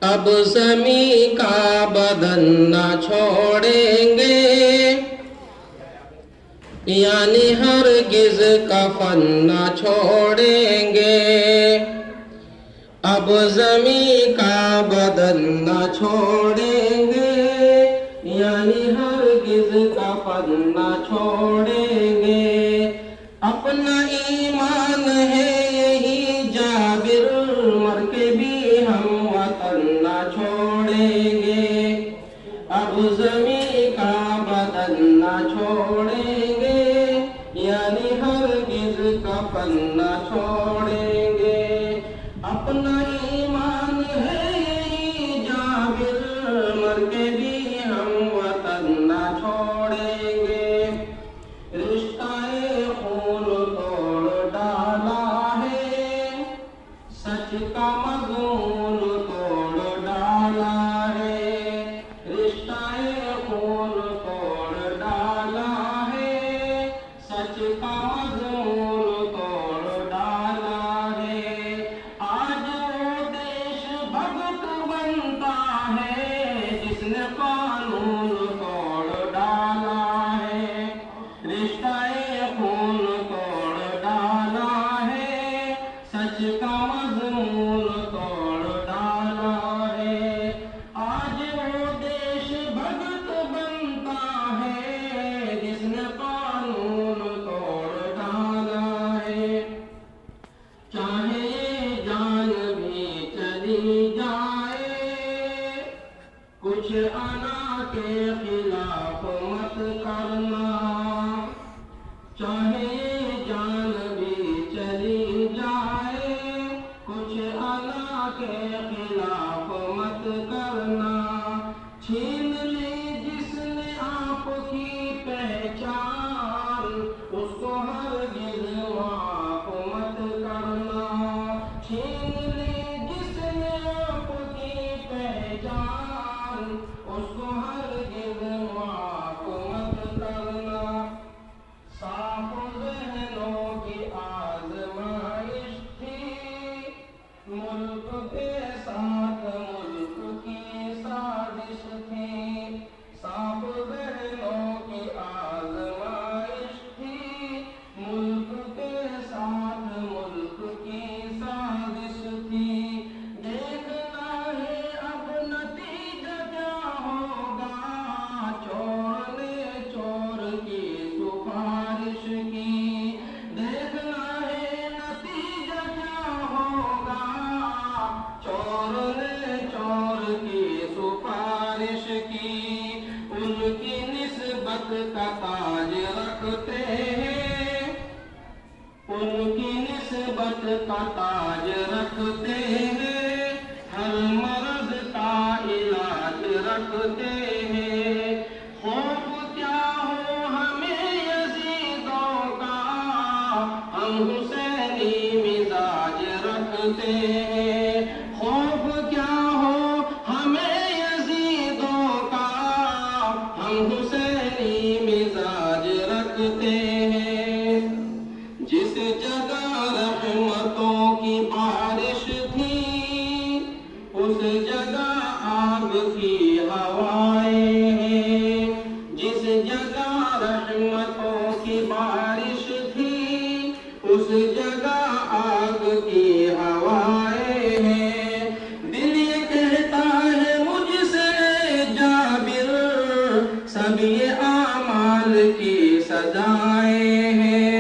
اب زمین کا بدن نہ چھوڑیں گے، یعنی ہرگز کفن نہ چھوڑیں گے، اب زمین کا بدن نہ چھوڑیں گے، یعنی ہرگز کفن نہ چھوڑیں گے، اپنا ایمان ہے یہی جابر، مر کے بھی ہم وطن نہ چھوڑیں گے، اب زمین کا بدن نہ چھوڑیں گے، یعنی ہرگز کفن نہ چھوڑیں گے، اپنا ایمان ہے یہی جابر، مر کے بھی ہم وطن نہ چھوڑیں گے، رشتہ خون توڑ ڈالا ہے، سچ کا مضمون توڑ ڈالا ہے، رشتہ خون توڑ ڈالا ہے، سچ کا مضمون توڑ ڈالا ہے، آج وہ دیش بھگت بنتا ہے جس نے قانون توڑ ڈالا ہے، رشتہ خون توڑ ڈالا ہے، سچ کا مضمون توڑ ڈالا ہے، آج وہ دیش بھگت بنتا ہے جس نے قانون توڑ ڈالا ہے، چاہے یہ جان بھی چلی جائے، کچھ انا کے خلاف مت کرنا، چاہے یہ جان بھی چلی جائے، کچھ انا کے خلاف مت کرنا، چھین لی جس نے آپ کی پہچان، اس کو ہرگز معاف مت کرنا، چھین لی جس نے آپ کی پہچان، اس کو ہرگز معاف مت کرنا، صاف ذہنوں کی آزمائش تھی، ملک کے ساتھ ملک کی سازش تھی، صاف ذہنوں کی آزمائش تھی، ملک کے ساتھ ملک کی سازش تھی، دیکھنا ہے اب نتیجہ کیا ہوگا، چور نے چور کی سفارش کی، دیکھنا ہے نتیجہ کیا ہوگا، چور نے چور کی سفارش کی، ان کی نسبت کا تاج رکھتے ہیں، ان کی نسبت کا تاج رکھتے ہیں، ہر مرض کا علاج رکھتے ہیں، خوف کیا ہو ہمیں یزیدوں کا، ہم حسینی مزاج رکھتے ہیں، خوف کیا ہو ہمیں یزیدوں کا، ہم حسینی مزاج رکھتے ہیں، جس جگہ رحمتوں کی بارش تھی، اس جگہ آگ کی ہوائیں ہیں، جس جگہ رحمتوں کی بارش تھی، اس جگہ آگ کی ہوائیں ہیں، دل یہ کہتا ہے مجھ سے جابر، سب یہ اعمال کی سزائیں ہیں،